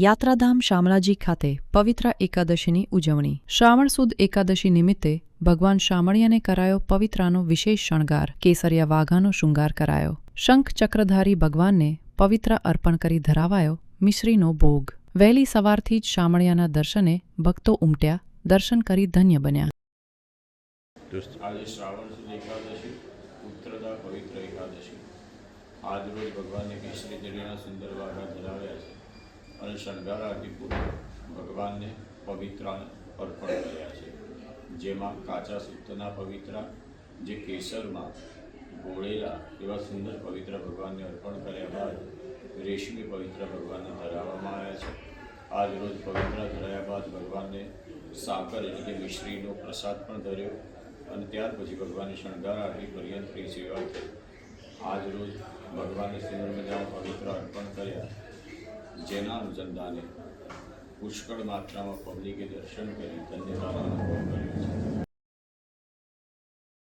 યાત્રાધામ શામળાજી ખાતે પવિત્ર એકાદશીની ઉજવણી. શ્રાવણ સુદ એકાદશી નિમિત્તે ભગવાન શામળિયાને કરાયો પવિત્રાનો વિશેષ શણગાર. કેસરિયા વાઘાનો શૃંગાર કરાયો. શંખ ચક્રધારી ભગવાનને પવિત્ર અર્પણ કરી ધરાવાયો મિશ્રીનો ભોગ. વહેલી સવારથી જ શામળિયાના દર્શને ભક્તો ઉમટ્યા, દર્શન કરી ધન્ય બન્યા. આજે શ્રાવણ સુદ એકાદશી, ઉત્તરદા પવિત્ર એકાદશી. આજ રોજ ભગવાનને કેસરી જડીના સુંદર વાઘા ધરાવ્યા છે અને શણગાર આરતીપૂર્વક ભગવાનને પવિત્રા અર્પણ કર્યા છે, જેમાં કાચા સૂતના પવિત્રા, જે કેસરમાં ગોળેલા એવા સુંદર પવિત્ર ભગવાનને અર્પણ કર્યા બાદ રેશમી પવિત્ર ભગવાનને ધરાવવામાં આવ્યા છે. આજ રોજ પવિત્ર ધરાયા બાદ ભગવાનને સાકર એટલે કે મિશ્રીનો પ્રસાદ પણ ધર્યો અને ત્યાર પછી ભગવાનની શણગાર આરતી પર્યંતની સેવા થઈ. આજ રોજ ભગવાનને સુંદર મજામાં પવિત્ર અર્પણ કર્યા, જેના અનુસંધાને પુષ્કળ માત્રામાં પબ્લિકે દર્શન કરી ધન્યતાનો અનુભવ કર્યો.